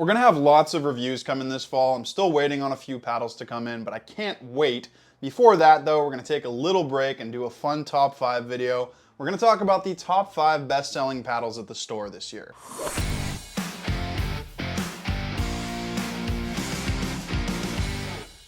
We're gonna have lots of reviews coming this fall. I'm still waiting on a few paddles to come in, but I can't wait. Before that though, we're gonna take a little break and do a fun top 5 video. We're gonna talk about the top 5 best-selling paddles at the store this year.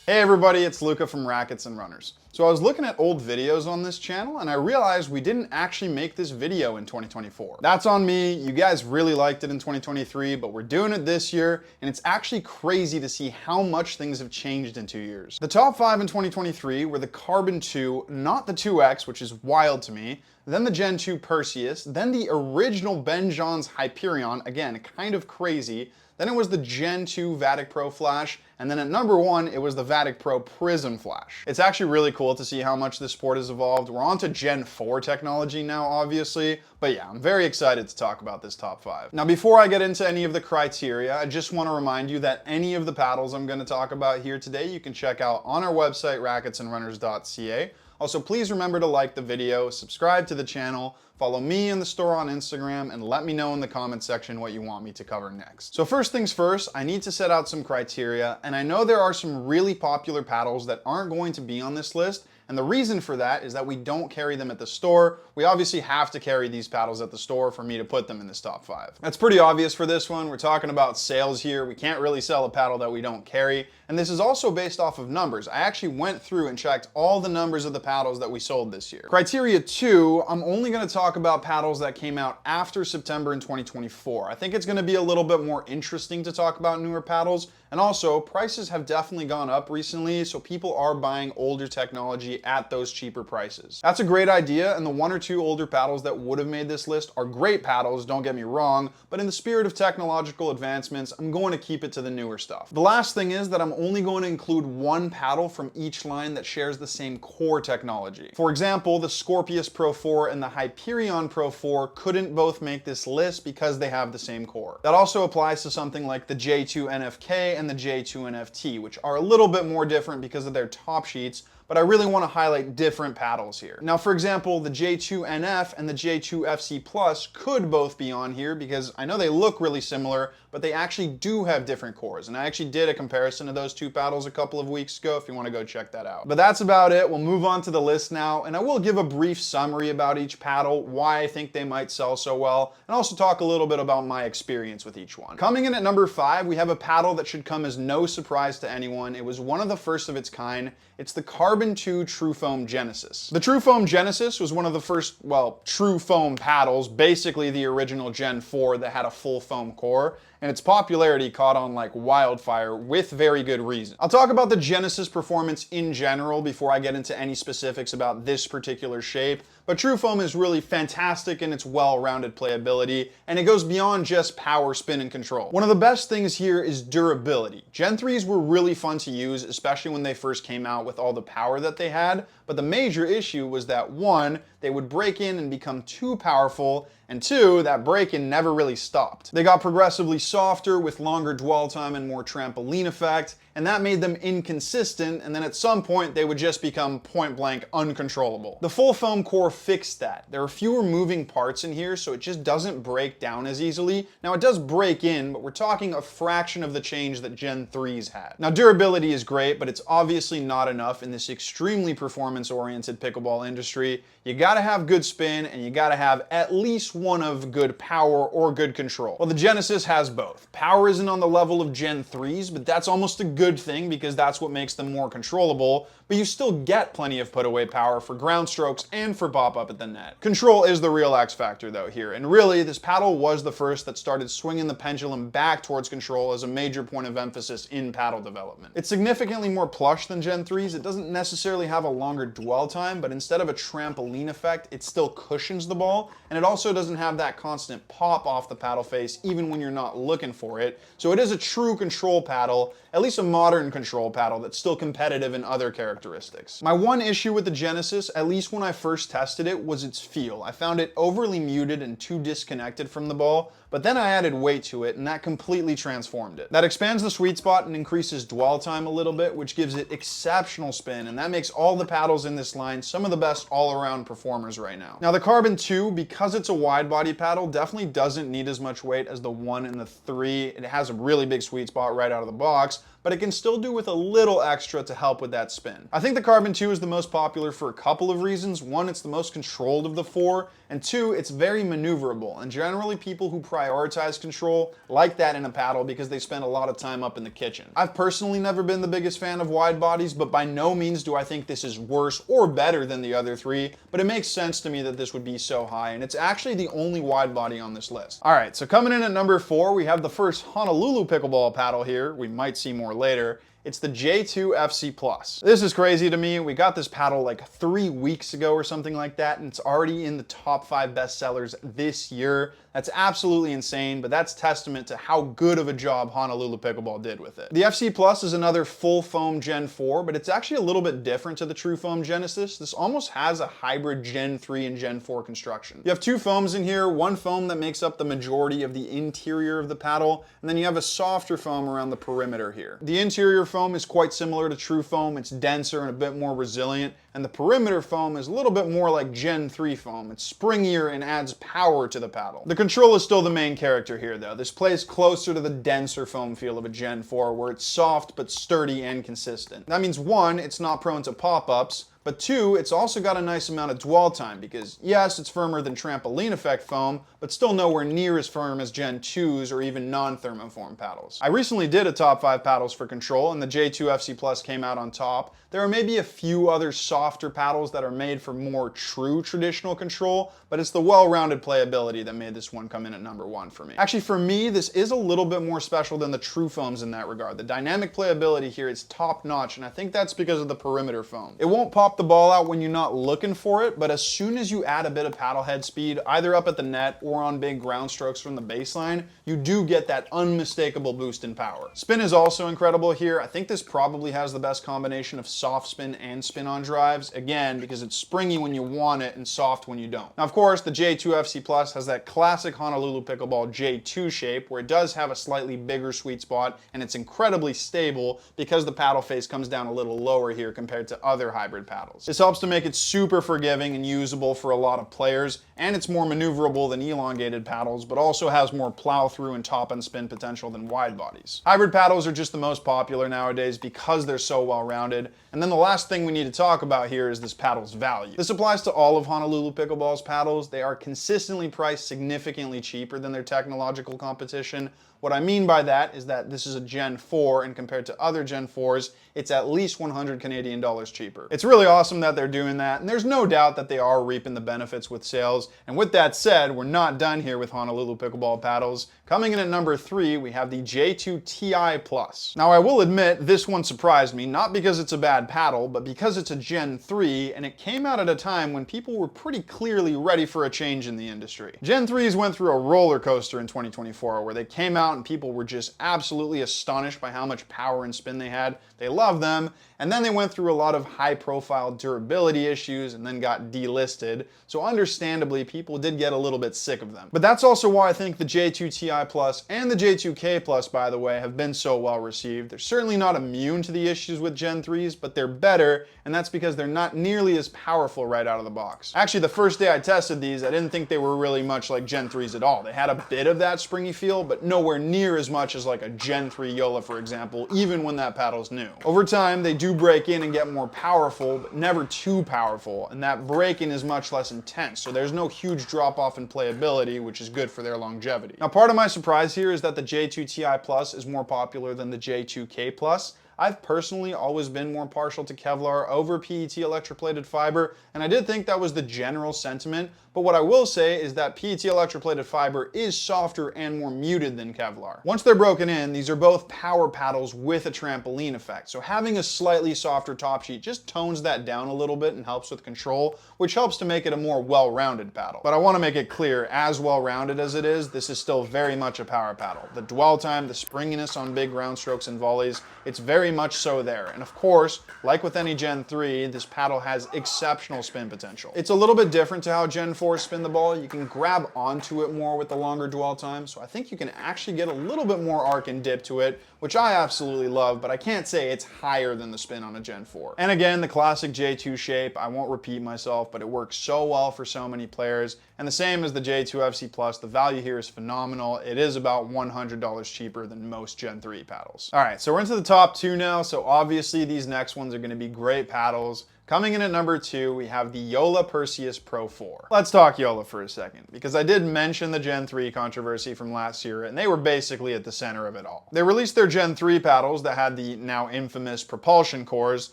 Hey everybody, it's Luca from Rackets Runners. So I was looking at old videos on this channel and I realized we didn't actually make this video in 2024. That's on me. You guys really liked it in 2023, but we're doing it this year and it's actually crazy to see how much things have changed in 2 years. The top 5 in 2023 were the Carbon 2, not the 2X, which is wild to me, then the Gen 2 Perseus, then the original Ben John's Hyperion, again, kind of crazy, then it was the Gen 2 Vatic Pro Flash, and then at number 1, it was the Vatic Pro Prism Flash. It's actually really cool to see how much this sport has evolved. We're on to Gen 4 technology now, obviously, but yeah, I'm very excited to talk about this top 5. Now, before I get into any of the criteria, I just want to remind you that any of the paddles I'm going to talk about here today, you can check out on our website, racketsandrunners.ca. Also, please remember to like the video, subscribe to the channel, follow me in the store on Instagram, and let me know in the comment section what you want me to cover next. So first things first, I need to set out some criteria, and I know there are some really popular paddles that aren't going to be on this list, and the reason for that is that we don't carry them at the store. We obviously have to carry these paddles at the store for me to put them in this top 5. That's pretty obvious for this one. We're talking about sales here. We can't really sell a paddle that we don't carry. And this is also based off of numbers. I actually went through and checked all the numbers of the paddles that we sold this year. Criteria 2, I'm only going to talk about paddles that came out after September in 2024. I think it's going to be a little bit more interesting to talk about newer paddles. And also, prices have definitely gone up recently, so people are buying older technology at those cheaper prices. That's a great idea, and the 1 or 2 older paddles that would have made this list are great paddles, don't get me wrong, but in the spirit of technological advancements, I'm going to keep it to the newer stuff. The last thing is that I'm only going to include 1 paddle from each line that shares the same core technology. For example, the Scorpius Pro 4 and the Hyperion Pro 4 couldn't both make this list because they have the same core. That also applies to something like the J2 NFK and the J2 NFT, which are a little bit more different because of their top sheets, but I really want to highlight different paddles here. Now, for example, the J2 NF and the J2 FC Plus could both be on here because I know they look really similar, but they actually do have different cores. And I actually did a comparison of those 2 paddles a couple of weeks ago if you want to go check that out. But that's about it. We'll move on to the list now, and I will give a brief summary about each paddle, why I think they might sell so well, and also talk a little bit about my experience with each one. Coming in at number 5, we have a paddle that should come as no surprise to anyone. It was one of the first of its kind. It's the Carbon 2 True Foam Genesis. The True Foam Genesis was one of the first, true foam paddles, basically the original Gen 4 that had a full foam core, and its popularity caught on like wildfire with very good reason. I'll talk about the Genesis performance in general before I get into any specifics about this particular shape, but True Foam is really fantastic in its well-rounded playability, and it goes beyond just power, spin, and control. One of the best things here is durability. Gen 3s were really fun to use, especially when they first came out with all the power that they had, but the major issue was that 1, they would break in and become too powerful, and 2, that break-in never really stopped. They got progressively softer with longer dwell time and more trampoline effect, and that made them inconsistent, and then at some point they would just become point-blank uncontrollable. The full foam core fixed that. There are fewer moving parts in here, so it just doesn't break down as easily. Now it does break in, but we're talking a fraction of the change that Gen 3s had. Now durability is great, but it's obviously not enough in this extremely performance-oriented pickleball industry. You gotta have good spin, and you gotta have at least one of good power or good control. Well, the Genesis has both. Power isn't on the level of Gen 3s, but that's almost a good thing because that's what makes them more controllable, but you still get plenty of put-away power for ground strokes and for pop-up at the net. Control is the real X factor though here, and really this paddle was the first that started swinging the pendulum back towards control as a major point of emphasis in paddle development. It's significantly more plush than Gen 3s. It doesn't necessarily have a longer dwell time, but instead of a trampoline effect, it still cushions the ball, and it also doesn't have that constant pop off the paddle face even when you're not looking for it. So it is a true control paddle, at least a modern control paddle that's still competitive in other characteristics. My one issue with the Genesis, at least when I first tested it, was its feel. I found it overly muted and too disconnected from the ball, but then I added weight to it and that completely transformed it. That expands the sweet spot and increases dwell time a little bit, which gives it exceptional spin, and that makes all the paddles in this line some of the best all-around performers right now. Now the Carbon 2, because it's a wide body paddle, definitely doesn't need as much weight as the 1 and the 3. It has a really big sweet spot right out of the box, but it can still do with a little extra to help with that spin. I think the Carbon 2 is the most popular for a couple of reasons. One, it's the most controlled of the 4, and 2, it's very maneuverable, and generally people who prioritize control like that in a paddle because they spend a lot of time up in the kitchen. I've personally never been the biggest fan of wide bodies, but by no means do I think this is worse or better than the other 3, but it makes sense to me that this would be so high, and it's actually the only wide body on this list. All right, so coming in at number 4, we have the first Honolulu pickleball paddle here. We might see more later. It's the J2 FC Plus. This is crazy to me. We got this paddle like 3 weeks ago or something like that, and it's already in the top 5 bestsellers this year. That's absolutely insane, but that's testament to how good of a job Honolulu Pickleball did with it. The FC Plus is another full foam Gen 4, but it's actually a little bit different to the true foam Genesis. This almost has a hybrid Gen 3 and Gen 4 construction. You have 2 foams in here, one foam that makes up the majority of the interior of the paddle, and then you have a softer foam around the perimeter here. The interior foam is quite similar to true foam. It's denser and a bit more resilient, and the perimeter foam is a little bit more like Gen 3 foam. It's springier and adds power to the paddle. The control is still the main character here though. This plays closer to the denser foam feel of a Gen 4 where it's soft but sturdy and consistent. That means 1, it's not prone to pop-ups, but 2, it's also got a nice amount of dwell time because yes, it's firmer than trampoline effect foam, but still nowhere near as firm as Gen 2s or even non-thermoform paddles. I recently did a top 5 paddles for control and the J2 FC Plus came out on top. There are maybe a few other softer paddles that are made for more true traditional control, but it's the well-rounded playability that made this one come in at number 1 for me. Actually, for me, this is a little bit more special than the true foams in that regard. The dynamic playability here is top-notch, and I think that's because of the perimeter foam. It won't pop the ball out when you're not looking for it, but as soon as you add a bit of paddle head speed, either up at the net or on big ground strokes from the baseline, you do get that unmistakable boost in power. Spin is also incredible here. I think this probably has the best combination of soft spin and spin on drives, again, because it's springy when you want it and soft when you don't. Now, of course, the J2 FC Plus has that classic Honolulu Pickleball J2 shape where it does have a slightly bigger sweet spot and it's incredibly stable because the paddle face comes down a little lower here compared to other hybrid paddles. This helps to make it super forgiving and usable for a lot of players, and it's more maneuverable than elongated paddles, but also has more plow through and top and spin potential than wide bodies. Hybrid paddles are just the most popular nowadays because they're so well rounded. And then the last thing we need to talk about here is this paddle's value. This applies to all of Honolulu Pickleball's paddles. They are consistently priced significantly cheaper than their technological competition. What I mean by that is that this is a Gen 4, and compared to other Gen 4s, it's at least 100 Canadian dollars cheaper. It's really awesome that they're doing that, and there's no doubt that they are reaping the benefits with sales. And with that said, we're not done here with Honolulu Pickleball paddles. Coming in at number 3, we have the J2 TI Plus. Now, I will admit this one surprised me, not because it's a bad paddle, but because it's a Gen 3, and it came out at a time when people were pretty clearly ready for a change in the industry. Gen 3s went through a roller coaster in 2024, where they came out and people were just absolutely astonished by how much power and spin they had. They loved them, and then they went through a lot of high-profile durability issues and then got delisted, so understandably, people did get a little bit sick of them. But that's also why I think the J2 TI Plus and the J2K Plus, by the way, have been so well received. They're certainly not immune to the issues with Gen 3s, but they're better, and that's because they're not nearly as powerful right out of the box. Actually, the first day I tested these, I didn't think they were really much like Gen 3s at all. They had a bit of that springy feel, but nowhere near as much as like a Gen 3 Yola, for example, even when that paddle's new. Over time, they do break in and get more powerful, but never too powerful, and that break-in is much less intense, so there's no huge drop-off in playability, which is good for their longevity. Now, part of my surprise here is that the J2 TI Plus is more popular than the J2K Plus. I've personally always been more partial to Kevlar over PET electroplated fiber, and I did think that was the general sentiment, but what I will say is that PET electroplated fiber is softer and more muted than Kevlar. Once they're broken in, these are both power paddles with a trampoline effect, so having a slightly softer top sheet just tones that down a little bit and helps with control, which helps to make it a more well-rounded paddle. But I want to make it clear, as well-rounded as it is, this is still very much a power paddle. The dwell time, the springiness on big ground strokes and volleys, it's very much so there. And of course, like with any Gen 3, this paddle has exceptional spin potential. It's a little bit different to how Gen 4 spin the ball. You can grab onto it more with the longer dwell time, so I think you can actually get a little bit more arc and dip to it, which I absolutely love, but I can't say it's higher than the spin on a Gen 4. And again, the classic J2 shape, I won't repeat myself, but it works so well for so many players. And the same as the J2 FC Plus, the value here is phenomenal. It is about $100 cheaper than most Gen 3 paddles. All right, so we're into the top two now, so obviously these next ones are gonna be great paddles. Coming in at number 2, we have the Yola Perseus Pro 4. Let's talk Yola for a second, because I did mention the Gen 3 controversy from last year, and they were basically at the center of it all. They released their Gen 3 paddles that had the now infamous propulsion cores,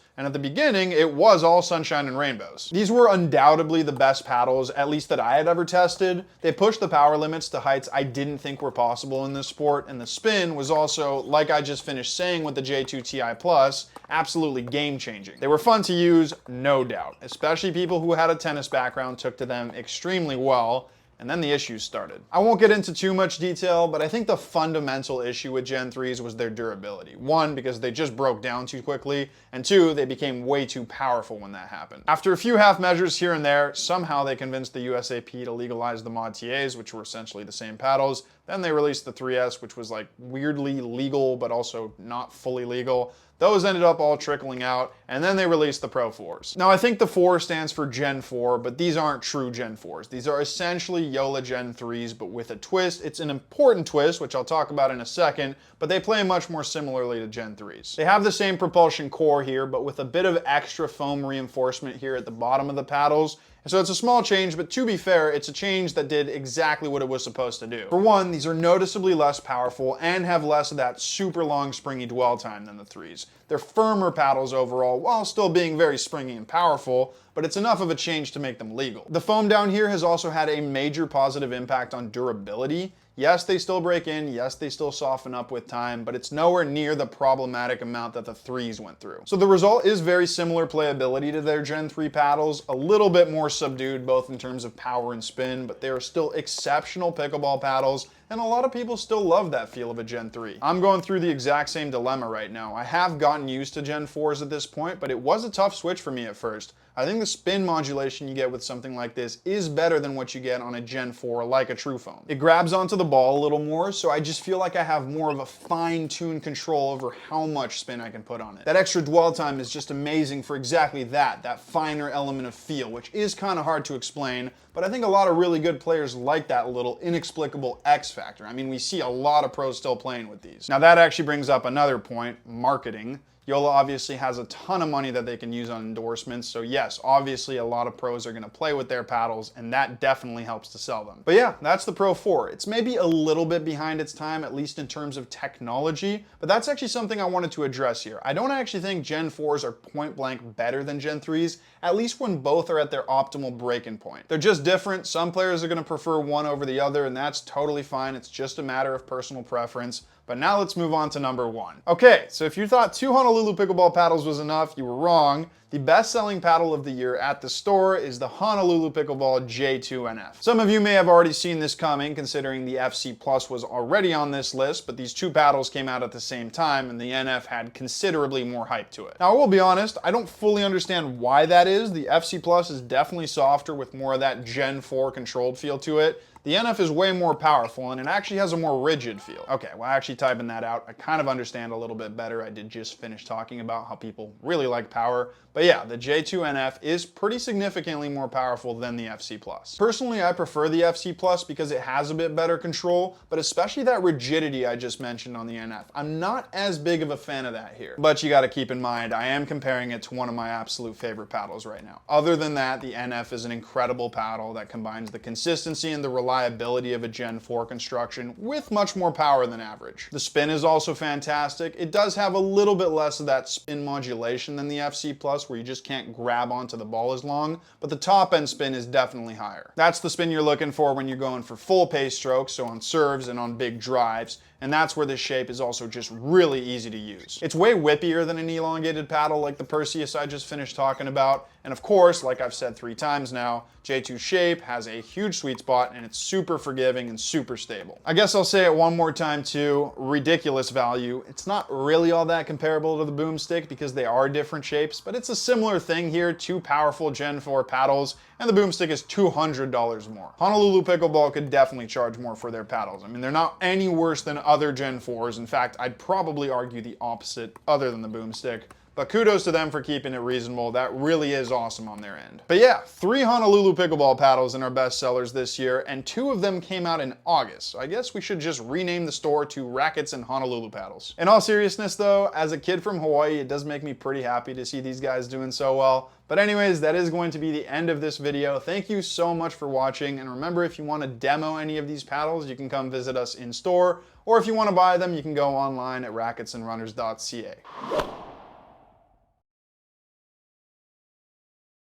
and at the beginning, it was all sunshine and rainbows. These were undoubtedly the best paddles, at least that I had ever tested. They pushed the power limits to heights I didn't think were possible in this sport, and the spin was also, like I just finished saying with the J2 Ti Plus, absolutely game-changing. They were fun to use, no doubt. Especially people who had a tennis background took to them extremely well, and then the issues started. I won't get into too much detail, but I think the fundamental issue with Gen 3s was their durability. 1, because they just broke down too quickly, and 2, they became way too powerful when that happened. After a few half measures here and there, somehow they convinced the USAP to legalize the Mod TAs, which were essentially the same paddles. Then they released the 3S, which was like weirdly legal, but also not fully legal. Those ended up all trickling out, and then they released the Pro 4s. Now I think the 4 stands for Gen 4, but these aren't true Gen 4s. These are essentially Yola Gen 3s, but with a twist. It's an important twist, which I'll talk about in a second, but they play much more similarly to Gen 3s. They have the same propulsion core here, but with a bit of extra foam reinforcement here at the bottom of the paddles. So it's a small change, but to be fair, it's a change that did exactly what it was supposed to do. For one, these are noticeably less powerful and have less of that super long springy dwell time than the 3s. They're firmer paddles overall, while still being very springy and powerful, but it's enough of a change to make them legal. The foam down here has also had a major positive impact on durability. Yes, they still break in, yes, they still soften up with time, but it's nowhere near the problematic amount that the 3s went through. So the result is very similar playability to their Gen 3 paddles, a little bit more subdued both in terms of power and spin, but they are still exceptional pickleball paddles, and a lot of people still love that feel of a Gen 3. I'm going through the exact same dilemma right now. I have gotten used to Gen 4s at this point, but it was a tough switch for me at first. I think the spin modulation you get with something like this is better than what you get on a Gen 4 like a True Foam. It grabs onto the ball a little more, so I just feel like I have more of a fine-tuned control over how much spin I can put on it. That extra dwell time is just amazing for exactly that finer element of feel, which is kind of hard to explain, but I think a lot of really good players like that little inexplicable X factor. I mean, we see a lot of pros still playing with these. Now that actually brings up another point, marketing. Yola obviously has a ton of money that they can use on endorsements, so yes, obviously a lot of pros are going to play with their paddles, and that definitely helps to sell them. But yeah, that's the Pro 4. It's maybe a little bit behind its time, at least in terms of technology, but that's actually something I wanted to address here. I don't actually think Gen 4s are point blank better than Gen 3s, at least when both are at their optimal break-in point. They're just different. Some players are going to prefer one over the other, and that's totally fine. It's just a matter of personal preference. But now let's move on to number 1. Okay, so if you thought 2 Honolulu pickleball paddles was enough, you were wrong. The best-selling paddle of the year at the store is the Honolulu Pickleball J2NF. Some of you may have already seen this coming, considering the FC Plus was already on this list, but these 2 paddles came out at the same time, and the NF had considerably more hype to it. Now, I will be honest, I don't fully understand why that is. The FC Plus is definitely softer with more of that Gen 4 controlled feel to it. The NF is way more powerful, and it actually has a more rigid feel. Okay, well, actually typing that out, I kind of understand a little bit better. I did just finish talking about how people really like power. But yeah, the J2NF is pretty significantly more powerful than the FC Plus. Personally, I prefer the FC Plus because it has a bit better control, but especially that rigidity I just mentioned on the NF. I'm not as big of a fan of that here. But you gotta keep in mind, I am comparing it to one of my absolute favorite paddles right now. Other than that, the NF is an incredible paddle that combines the consistency and the reliability of a Gen 4 construction with much more power than average. The spin is also fantastic. It does have a little bit less of that spin modulation than the FC Plus, where you just can't grab onto the ball as long, but the top end spin is definitely higher. That's the spin you're looking for when you're going for full pace strokes, so on serves and on big drives. and that's where this shape is also just really easy to use. It's way whippier than an elongated paddle like the Perseus I just finished talking about, and of course, like I've said 3 times now, J2 shape has a huge sweet spot and it's super forgiving and super stable. I guess I'll say it one more time too, ridiculous value. It's not really all that comparable to the Boomstick because they are different shapes, but it's a similar thing here, 2 powerful Gen 4 paddles, and the Boomstick is $200 more. Honolulu Pickleball could definitely charge more for their paddles. I mean, they're not any worse than other Gen 4s. In fact, I'd probably argue the opposite other than the Boomstick. But kudos to them for keeping it reasonable. That really is awesome on their end. But yeah, 3 Honolulu Pickleball paddles in our best sellers this year, and 2 of them came out in August. So I guess we should just rename the store to Rackets and Honolulu Paddles. In all seriousness though, as a kid from Hawaii, it does make me pretty happy to see these guys doing so well. But anyways, that is going to be the end of this video. Thank you so much for watching. And remember, if you want to demo any of these paddles, you can come visit us in store. Or if you want to buy them, you can go online at racketsandrunners.ca.